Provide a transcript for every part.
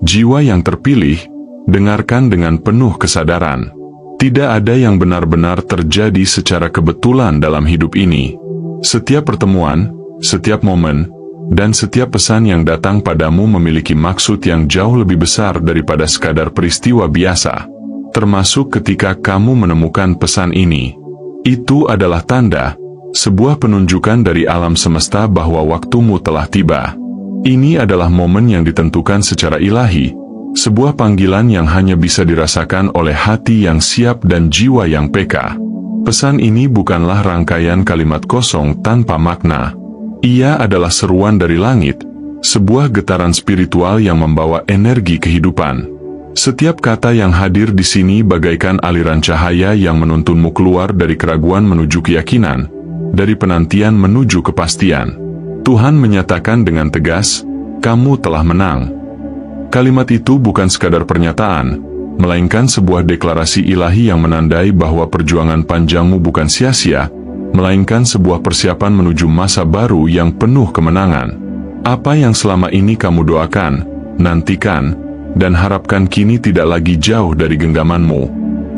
Jiwa yang terpilih, dengarkan dengan penuh kesadaran. Tidak ada yang benar-benar terjadi secara kebetulan dalam hidup ini. Setiap pertemuan, setiap momen, dan setiap pesan yang datang padamu memiliki maksud yang jauh lebih besar daripada sekadar peristiwa biasa. Termasuk ketika kamu menemukan pesan ini. Itu adalah tanda, sebuah penunjukan dari alam semesta bahwa waktumu telah tiba. Ini adalah momen yang ditentukan secara ilahi, sebuah panggilan yang hanya bisa dirasakan oleh hati yang siap dan jiwa yang peka. Pesan ini bukanlah rangkaian kalimat kosong tanpa makna. Ia adalah seruan dari langit, sebuah getaran spiritual yang membawa energi kehidupan. Setiap kata yang hadir di sini bagaikan aliran cahaya yang menuntunmu keluar dari keraguan menuju keyakinan, dari penantian menuju kepastian. Tuhan menyatakan dengan tegas, "Kamu telah menang." Kalimat itu bukan sekadar pernyataan, melainkan sebuah deklarasi ilahi yang menandai bahwa perjuangan panjangmu bukan sia-sia, melainkan sebuah persiapan menuju masa baru yang penuh kemenangan. Apa yang selama ini kamu doakan, nantikan, dan harapkan kini tidak lagi jauh dari genggamanmu.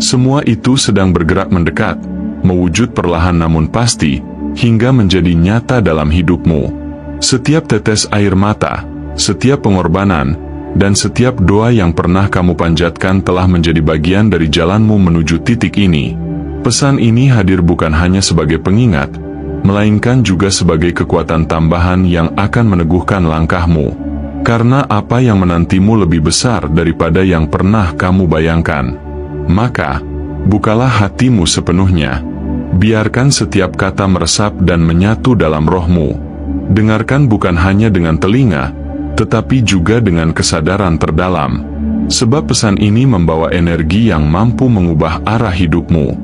Semua itu sedang bergerak mendekat, mewujud perlahan namun pasti, hingga menjadi nyata dalam hidupmu. Setiap tetes air mata, setiap pengorbanan, dan setiap doa yang pernah kamu panjatkan telah menjadi bagian dari jalanmu menuju titik ini. Pesan ini hadir bukan hanya sebagai pengingat, melainkan juga sebagai kekuatan tambahan yang akan meneguhkan langkahmu. Karena apa yang menantimu lebih besar daripada yang pernah kamu bayangkan. Maka, bukalah hatimu sepenuhnya. Biarkan setiap kata meresap dan menyatu dalam rohmu. Dengarkan bukan hanya dengan telinga, tetapi juga dengan kesadaran terdalam. Sebab pesan ini membawa energi yang mampu mengubah arah hidupmu.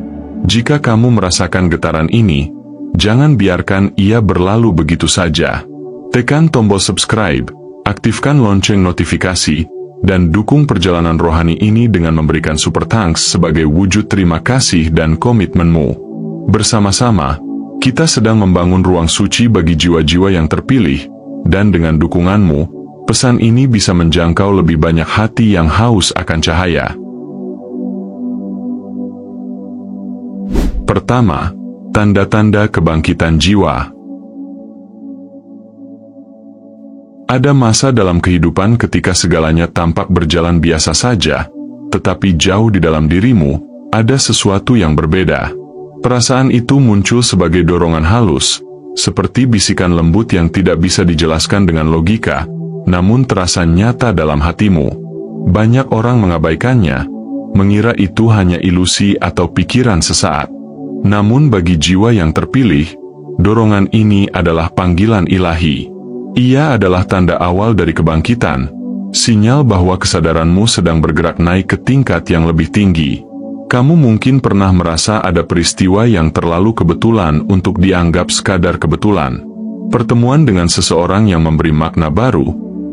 Jika kamu merasakan getaran ini, jangan biarkan ia berlalu begitu saja. Tekan tombol subscribe, aktifkan lonceng notifikasi, dan dukung perjalanan rohani ini dengan memberikan super thanks sebagai wujud terima kasih dan komitmenmu. Bersama-sama, kita sedang membangun ruang suci bagi jiwa-jiwa yang terpilih, dan dengan dukunganmu, pesan ini bisa menjangkau lebih banyak hati yang haus akan cahaya. Pertama, tanda-tanda kebangkitan jiwa. Ada masa dalam kehidupan ketika segalanya tampak berjalan biasa saja, tetapi jauh di dalam dirimu, ada sesuatu yang berbeda. Perasaan itu muncul sebagai dorongan halus, seperti bisikan lembut yang tidak bisa dijelaskan dengan logika, namun terasa nyata dalam hatimu. Banyak orang mengabaikannya, mengira itu hanya ilusi atau pikiran sesaat. Namun bagi jiwa yang terpilih, dorongan ini adalah panggilan ilahi. Ia adalah tanda awal dari kebangkitan, sinyal bahwa kesadaranmu sedang bergerak naik ke tingkat yang lebih tinggi. Kamu mungkin pernah merasa ada peristiwa yang terlalu kebetulan untuk dianggap sekadar kebetulan. Pertemuan dengan seseorang yang memberi makna baru,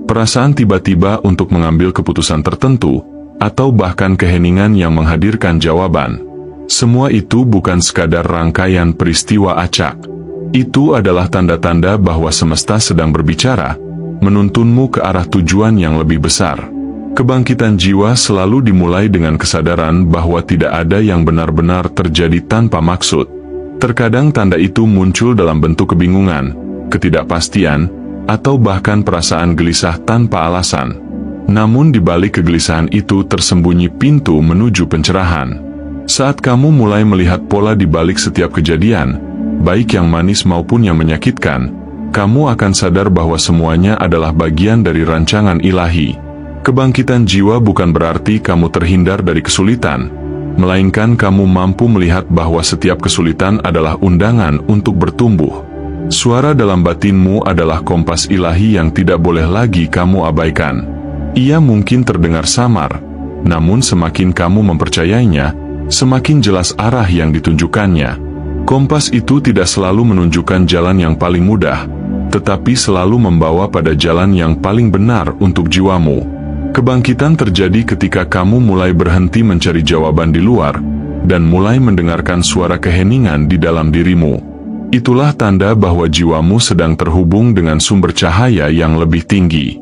perasaan tiba-tiba untuk mengambil keputusan tertentu, atau bahkan keheningan yang menghadirkan jawaban. Semua itu bukan sekadar rangkaian peristiwa acak. Itu adalah tanda-tanda bahwa semesta sedang berbicara, menuntunmu ke arah tujuan yang lebih besar. Kebangkitan jiwa selalu dimulai dengan kesadaran bahwa tidak ada yang benar-benar terjadi tanpa maksud. Terkadang tanda itu muncul dalam bentuk kebingungan, ketidakpastian, atau bahkan perasaan gelisah tanpa alasan. Namun di balik kegelisahan itu tersembunyi pintu menuju pencerahan. Saat kamu mulai melihat pola di balik setiap kejadian, baik yang manis maupun yang menyakitkan, kamu akan sadar bahwa semuanya adalah bagian dari rancangan ilahi. Kebangkitan jiwa bukan berarti kamu terhindar dari kesulitan, melainkan kamu mampu melihat bahwa setiap kesulitan adalah undangan untuk bertumbuh. Suara dalam batinmu adalah kompas ilahi yang tidak boleh lagi kamu abaikan. Ia mungkin terdengar samar, namun semakin kamu mempercayainya, semakin jelas arah yang ditunjukkannya. Kompas itu tidak selalu menunjukkan jalan yang paling mudah, tetapi selalu membawa pada jalan yang paling benar untuk jiwamu. Kebangkitan terjadi ketika kamu mulai berhenti mencari jawaban di luar, dan mulai mendengarkan suara keheningan di dalam dirimu. Itulah tanda bahwa jiwamu sedang terhubung dengan sumber cahaya yang lebih tinggi.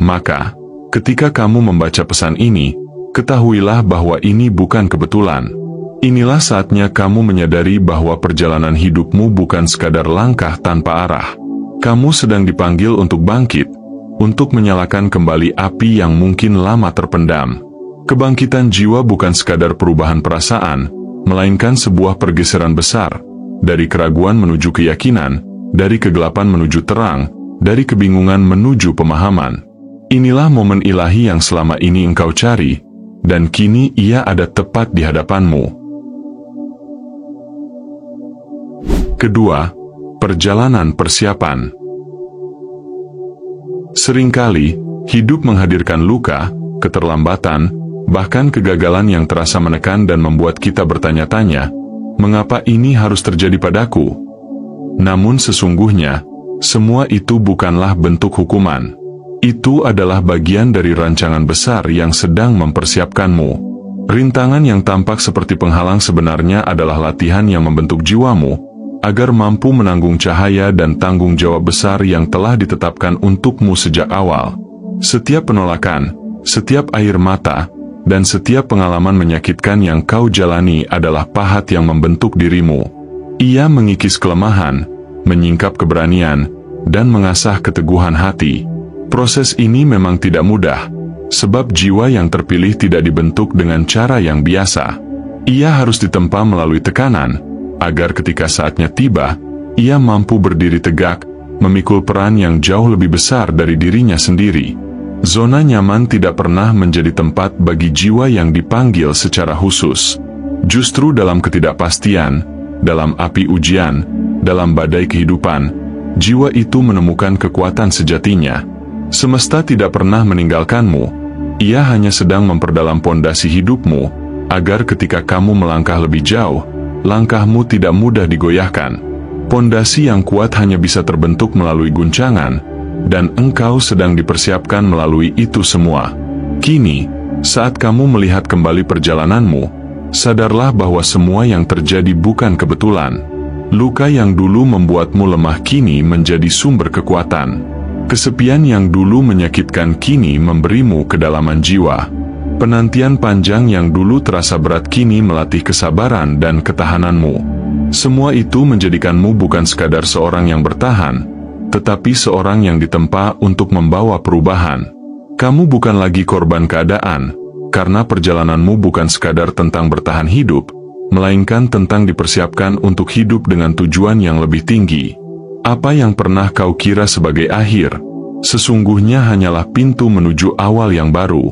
Maka, Ketika kamu membaca pesan ini, ketahuilah bahwa ini bukan kebetulan. Inilah saatnya kamu menyadari bahwa perjalanan hidupmu bukan sekadar langkah tanpa arah. Kamu sedang dipanggil untuk bangkit, untuk menyalakan kembali api yang mungkin lama terpendam. Kebangkitan jiwa bukan sekadar perubahan perasaan, melainkan sebuah pergeseran besar, dari keraguan menuju keyakinan, dari kegelapan menuju terang, dari kebingungan menuju pemahaman. Inilah momen ilahi yang selama ini engkau cari, dan kini ia ada tepat di hadapanmu. Kedua, perjalanan persiapan. Seringkali, hidup menghadirkan luka, keterlambatan, bahkan kegagalan yang terasa menekan dan membuat kita bertanya-tanya, mengapa ini harus terjadi padaku? Namun sesungguhnya, semua itu bukanlah bentuk hukuman. Itu adalah bagian dari rancangan besar yang sedang mempersiapkanmu. Rintangan yang tampak seperti penghalang sebenarnya adalah latihan yang membentuk jiwamu, agar mampu menanggung cahaya dan tanggung jawab besar yang telah ditetapkan untukmu sejak awal. Setiap penolakan, setiap air mata, dan setiap pengalaman menyakitkan yang kau jalani adalah pahat yang membentuk dirimu. Ia mengikis kelemahan, menyingkap keberanian, dan mengasah keteguhan hati. Proses ini memang tidak mudah, sebab jiwa yang terpilih tidak dibentuk dengan cara yang biasa. Ia harus ditempa melalui tekanan, agar ketika saatnya tiba, ia mampu berdiri tegak, memikul peran yang jauh lebih besar dari dirinya sendiri. Zona nyaman tidak pernah menjadi tempat bagi jiwa yang dipanggil secara khusus. Justru dalam ketidakpastian, dalam api ujian, dalam badai kehidupan, jiwa itu menemukan kekuatan sejatinya. Semesta tidak pernah meninggalkanmu, ia hanya sedang memperdalam pondasi hidupmu, agar ketika kamu melangkah lebih jauh, langkahmu tidak mudah digoyahkan. Pondasi yang kuat hanya bisa terbentuk melalui guncangan, dan engkau sedang dipersiapkan melalui itu semua. Kini, saat kamu melihat kembali perjalananmu, sadarlah bahwa semua yang terjadi bukan kebetulan. Luka yang dulu membuatmu lemah kini menjadi sumber kekuatan. Kesepian yang dulu menyakitkan kini memberimu kedalaman jiwa. Penantian panjang yang dulu terasa berat kini melatih kesabaran dan ketahananmu. Semua itu menjadikanmu bukan sekadar seorang yang bertahan, tetapi seorang yang ditempa untuk membawa perubahan. Kamu bukan lagi korban keadaan, karena perjalananmu bukan sekadar tentang bertahan hidup, melainkan tentang dipersiapkan untuk hidup dengan tujuan yang lebih tinggi. Apa yang pernah kau kira sebagai akhir, sesungguhnya hanyalah pintu menuju awal yang baru.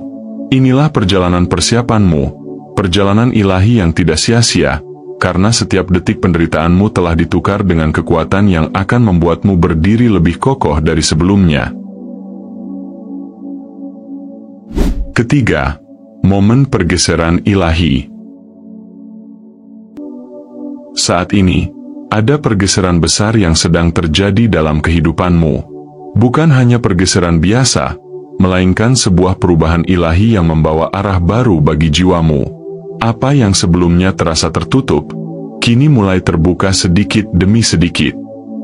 Inilah perjalanan persiapanmu, perjalanan ilahi yang tidak sia-sia, karena setiap detik penderitaanmu telah ditukar dengan kekuatan yang akan membuatmu berdiri lebih kokoh dari sebelumnya. Ketiga, momen pergeseran ilahi. Saat ini, ada pergeseran besar yang sedang terjadi dalam kehidupanmu. Bukan hanya pergeseran biasa, melainkan sebuah perubahan ilahi yang membawa arah baru bagi jiwamu. Apa yang sebelumnya terasa tertutup, kini mulai terbuka sedikit demi sedikit.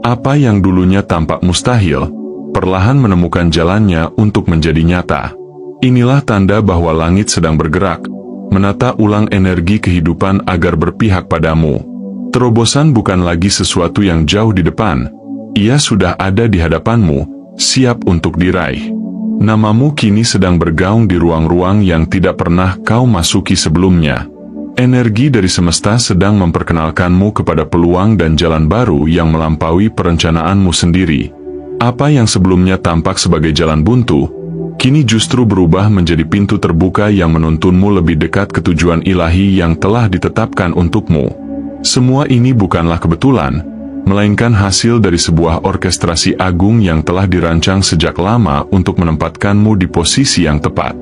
Apa yang dulunya tampak mustahil, perlahan menemukan jalannya untuk menjadi nyata. Inilah tanda bahwa langit sedang bergerak, menata ulang energi kehidupan agar berpihak padamu. Terobosan bukan lagi sesuatu yang jauh di depan, ia sudah ada di hadapanmu, siap untuk diraih. Namamu kini sedang bergaung di ruang-ruang yang tidak pernah kau masuki sebelumnya. Energi dari semesta sedang memperkenalkanmu kepada peluang dan jalan baru yang melampaui perencanaanmu sendiri. Apa yang sebelumnya tampak sebagai jalan buntu, kini justru berubah menjadi pintu terbuka yang menuntunmu lebih dekat ke tujuan ilahi yang telah ditetapkan untukmu. Semua ini bukanlah kebetulan, melainkan hasil dari sebuah orkestrasi agung yang telah dirancang sejak lama untuk menempatkanmu di posisi yang tepat.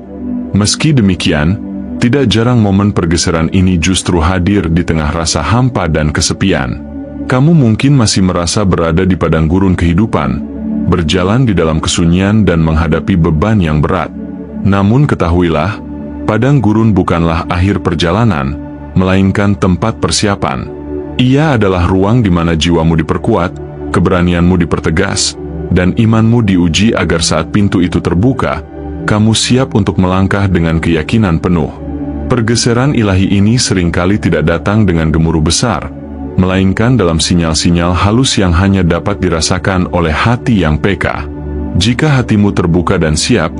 Meski demikian, tidak jarang momen pergeseran ini justru hadir di tengah rasa hampa dan kesepian. Kamu mungkin masih merasa berada di padang gurun kehidupan, berjalan di dalam kesunyian dan menghadapi beban yang berat. Namun ketahuilah, padang gurun bukanlah akhir perjalanan, melainkan tempat persiapan. Ia adalah ruang di mana jiwamu diperkuat, keberanianmu dipertegas, dan imanmu diuji agar saat pintu itu terbuka, kamu siap untuk melangkah dengan keyakinan penuh. Pergeseran ilahi ini seringkali tidak datang dengan gemuruh besar, melainkan dalam sinyal-sinyal halus yang hanya dapat dirasakan oleh hati yang peka. Jika hatimu terbuka dan siap,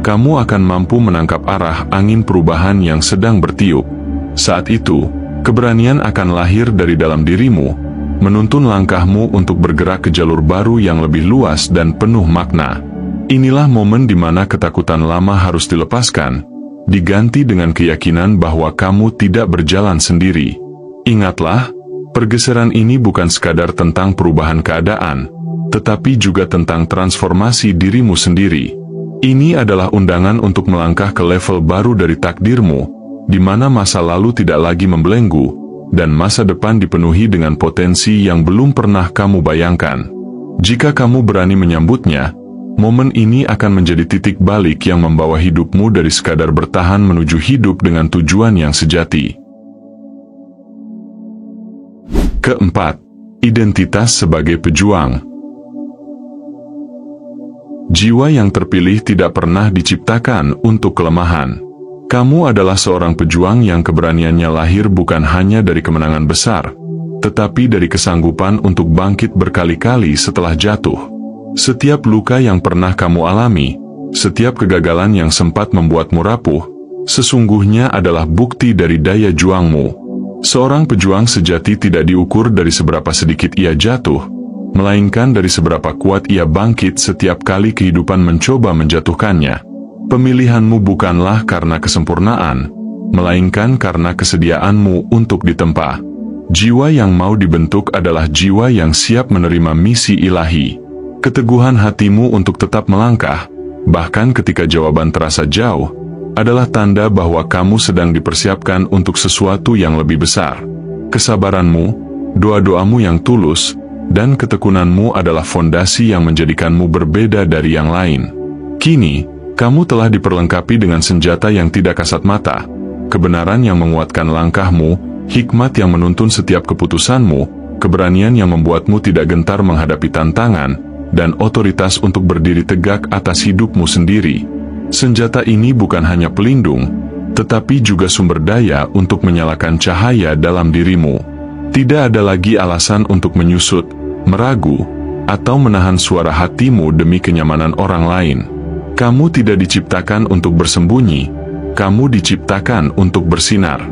kamu akan mampu menangkap arah angin perubahan yang sedang bertiup. Saat itu, keberanian akan lahir dari dalam dirimu, menuntun langkahmu untuk bergerak ke jalur baru yang lebih luas dan penuh makna. Inilah momen di mana ketakutan lama harus dilepaskan, diganti dengan keyakinan bahwa kamu tidak berjalan sendiri. Ingatlah, pergeseran ini bukan sekadar tentang perubahan keadaan, tetapi juga tentang transformasi dirimu sendiri. Ini adalah undangan untuk melangkah ke level baru dari takdirmu, di mana masa lalu tidak lagi membelenggu, dan masa depan dipenuhi dengan potensi yang belum pernah kamu bayangkan. Jika kamu berani menyambutnya, momen ini akan menjadi titik balik yang membawa hidupmu dari sekadar bertahan menuju hidup dengan tujuan yang sejati. Keempat, identitas sebagai pejuang. Jiwa yang terpilih tidak pernah diciptakan untuk kelemahan. Kamu adalah seorang pejuang yang keberaniannya lahir bukan hanya dari kemenangan besar, tetapi dari kesanggupan untuk bangkit berkali-kali setelah jatuh. Setiap luka yang pernah kamu alami, setiap kegagalan yang sempat membuatmu rapuh, sesungguhnya adalah bukti dari daya juangmu. Seorang pejuang sejati tidak diukur dari seberapa sedikit ia jatuh, melainkan dari seberapa kuat ia bangkit setiap kali kehidupan mencoba menjatuhkannya. Pemilihanmu bukanlah karena kesempurnaan, melainkan karena kesediaanmu untuk ditempa. Jiwa yang mau dibentuk adalah jiwa yang siap menerima misi ilahi. Keteguhan hatimu untuk tetap melangkah, bahkan ketika jawaban terasa jauh, adalah tanda bahwa kamu sedang dipersiapkan untuk sesuatu yang lebih besar. Kesabaranmu, doa-doamu yang tulus, dan ketekunanmu adalah fondasi yang menjadikanmu berbeda dari yang lain. Kini, kamu telah diperlengkapi dengan senjata yang tidak kasat mata, kebenaran yang menguatkan langkahmu, hikmat yang menuntun setiap keputusanmu, keberanian yang membuatmu tidak gentar menghadapi tantangan, dan otoritas untuk berdiri tegak atas hidupmu sendiri. Senjata ini bukan hanya pelindung, tetapi juga sumber daya untuk menyalakan cahaya dalam dirimu. Tidak ada lagi alasan untuk menyusut, meragu, atau menahan suara hatimu demi kenyamanan orang lain. Kamu tidak diciptakan untuk bersembunyi, kamu diciptakan untuk bersinar.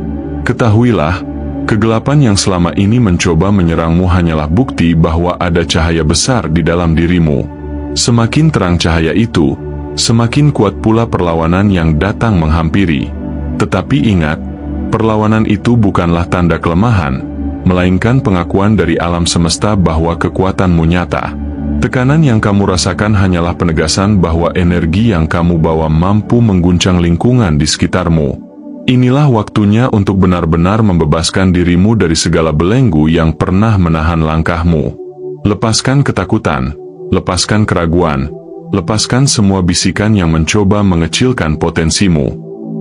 Ketahuilah, kegelapan yang selama ini mencoba menyerangmu hanyalah bukti bahwa ada cahaya besar di dalam dirimu. Semakin terang cahaya itu, semakin kuat pula perlawanan yang datang menghampiri. Tetapi ingat, perlawanan itu bukanlah tanda kelemahan, melainkan pengakuan dari alam semesta bahwa kekuatanmu nyata. Tekanan yang kamu rasakan hanyalah penegasan bahwa energi yang kamu bawa mampu mengguncang lingkungan di sekitarmu. Inilah waktunya untuk benar-benar membebaskan dirimu dari segala belenggu yang pernah menahan langkahmu. Lepaskan ketakutan, lepaskan keraguan, lepaskan semua bisikan yang mencoba mengecilkan potensimu.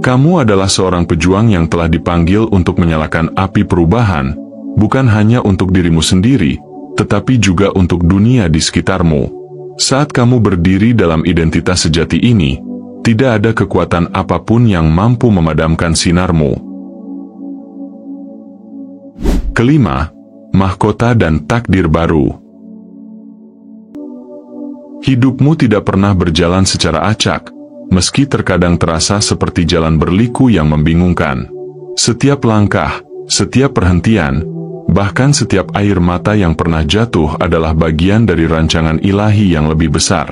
Kamu adalah seorang pejuang yang telah dipanggil untuk menyalakan api perubahan, bukan hanya untuk dirimu sendiri, tetapi juga untuk dunia di sekitarmu. Saat kamu berdiri dalam identitas sejati ini, tidak ada kekuatan apapun yang mampu memadamkan sinarmu. Kelima, mahkota dan takdir baru. Hidupmu tidak pernah berjalan secara acak, meski terkadang terasa seperti jalan berliku yang membingungkan. Setiap langkah, setiap perhentian, bahkan setiap air mata yang pernah jatuh adalah bagian dari rancangan ilahi yang lebih besar.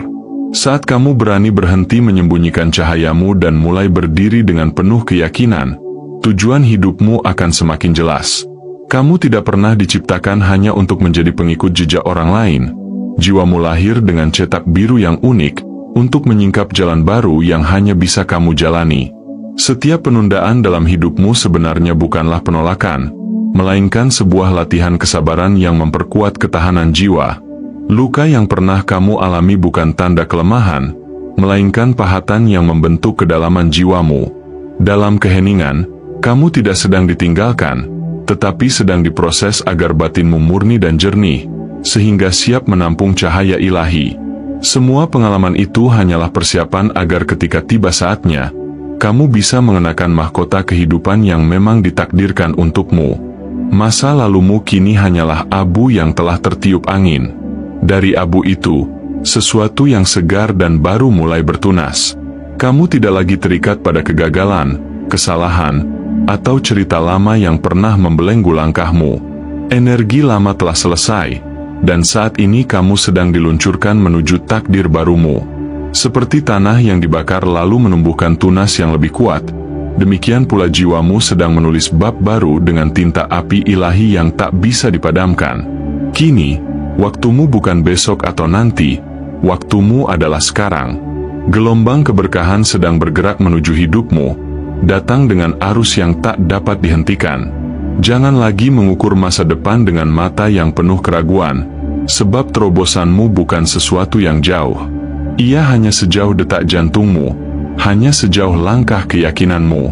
Saat kamu berani berhenti menyembunyikan cahayamu dan mulai berdiri dengan penuh keyakinan, tujuan hidupmu akan semakin jelas. Kamu tidak pernah diciptakan hanya untuk menjadi pengikut jejak orang lain. Jiwamu lahir dengan cetak biru yang unik, untuk menyingkap jalan baru yang hanya bisa kamu jalani. Setiap penundaan dalam hidupmu sebenarnya bukanlah penolakan, melainkan sebuah latihan kesabaran yang memperkuat ketahanan jiwa. Luka yang pernah kamu alami bukan tanda kelemahan, melainkan pahatan yang membentuk kedalaman jiwamu. Dalam keheningan, kamu tidak sedang ditinggalkan, tetapi sedang diproses agar batinmu murni dan jernih, sehingga siap menampung cahaya ilahi. Semua pengalaman itu hanyalah persiapan agar ketika tiba saatnya, kamu bisa mengenakan mahkota kehidupan yang memang ditakdirkan untukmu. Masa lalumu kini hanyalah abu yang telah tertiup angin. Dari abu itu, sesuatu yang segar dan baru mulai bertunas. Kamu tidak lagi terikat pada kegagalan, kesalahan, atau cerita lama yang pernah membelenggu langkahmu. Energi lama telah selesai, dan saat ini kamu sedang diluncurkan menuju takdir barumu. Seperti tanah yang dibakar lalu menumbuhkan tunas yang lebih kuat, demikian pula jiwamu sedang menulis bab baru dengan tinta api ilahi yang tak bisa dipadamkan. Kini, waktumu bukan besok atau nanti, waktumu adalah sekarang. Gelombang keberkahan sedang bergerak menuju hidupmu, datang dengan arus yang tak dapat dihentikan. Jangan lagi mengukur masa depan dengan mata yang penuh keraguan, sebab terobosanmu bukan sesuatu yang jauh. Ia hanya sejauh detak jantungmu, hanya sejauh langkah keyakinanmu.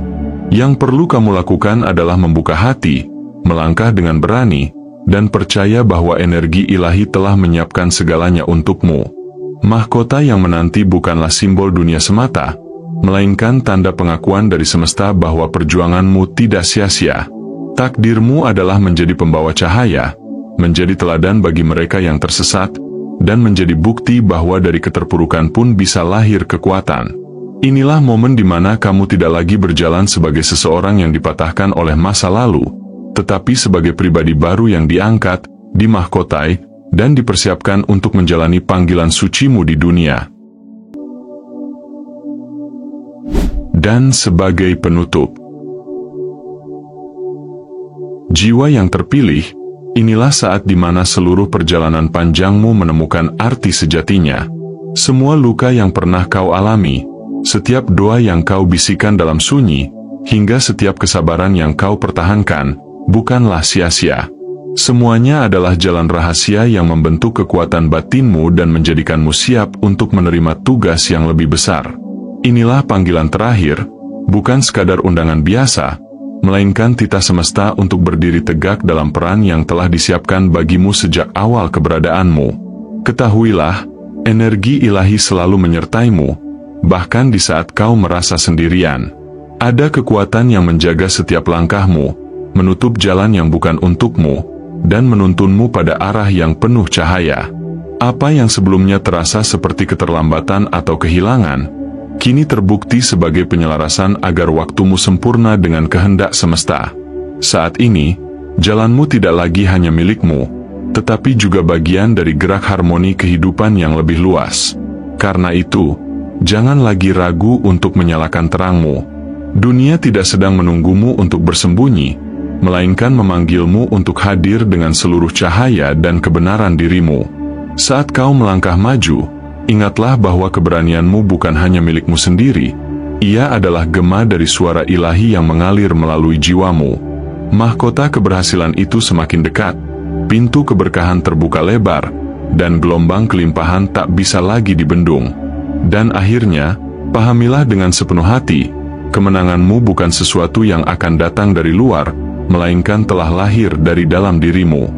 Yang perlu kamu lakukan adalah membuka hati, melangkah dengan berani, dan percaya bahwa energi ilahi telah menyiapkan segalanya untukmu. Mahkota yang menanti bukanlah simbol dunia semata, melainkan tanda pengakuan dari semesta bahwa perjuanganmu tidak sia-sia. Takdirmu adalah menjadi pembawa cahaya, menjadi teladan bagi mereka yang tersesat, dan menjadi bukti bahwa dari keterpurukan pun bisa lahir kekuatan. Inilah momen di mana kamu tidak lagi berjalan sebagai seseorang yang dipatahkan oleh masa lalu, tetapi sebagai pribadi baru yang diangkat, dimahkotai, dan dipersiapkan untuk menjalani panggilan sucimu di dunia. Dan sebagai penutup, jiwa yang terpilih, inilah saat di mana seluruh perjalanan panjangmu menemukan arti sejatinya. Semua luka yang pernah kau alami, setiap doa yang kau bisikan dalam sunyi, hingga setiap kesabaran yang kau pertahankan, bukanlah sia-sia. Semuanya adalah jalan rahasia yang membentuk kekuatan batinmu dan menjadikanmu siap untuk menerima tugas yang lebih besar. Inilah panggilan terakhir, bukan sekadar undangan biasa, melainkan titah semesta untuk berdiri tegak dalam peran yang telah disiapkan bagimu sejak awal keberadaanmu. Ketahuilah, energi ilahi selalu menyertaimu, bahkan di saat kau merasa sendirian. Ada kekuatan yang menjaga setiap langkahmu, menutup jalan yang bukan untukmu, dan menuntunmu pada arah yang penuh cahaya. Apa yang sebelumnya terasa seperti keterlambatan atau kehilangan, kini terbukti sebagai penyelarasan agar waktumu sempurna dengan kehendak semesta. Saat ini, jalanmu tidak lagi hanya milikmu, tetapi juga bagian dari gerak harmoni kehidupan yang lebih luas. Karena itu, jangan lagi ragu untuk menyalakan terangmu. Dunia tidak sedang menunggumu untuk bersembunyi, melainkan memanggilmu untuk hadir dengan seluruh cahaya dan kebenaran dirimu. Saat kau melangkah maju, ingatlah bahwa keberanianmu bukan hanya milikmu sendiri, ia adalah gema dari suara ilahi yang mengalir melalui jiwamu. Mahkota keberhasilan itu semakin dekat, pintu keberkahan terbuka lebar, dan gelombang kelimpahan tak bisa lagi dibendung. Dan akhirnya, pahamilah dengan sepenuh hati, kemenanganmu bukan sesuatu yang akan datang dari luar, melainkan telah lahir dari dalam dirimu.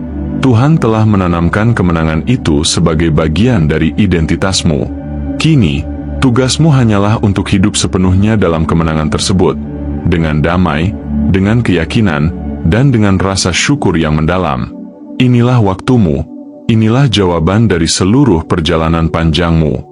Tuhan telah menanamkan kemenangan itu sebagai bagian dari identitasmu. Kini, tugasmu hanyalah untuk hidup sepenuhnya dalam kemenangan tersebut, dengan damai, dengan keyakinan, dan dengan rasa syukur yang mendalam. Inilah waktumu, inilah jawaban dari seluruh perjalanan panjangmu.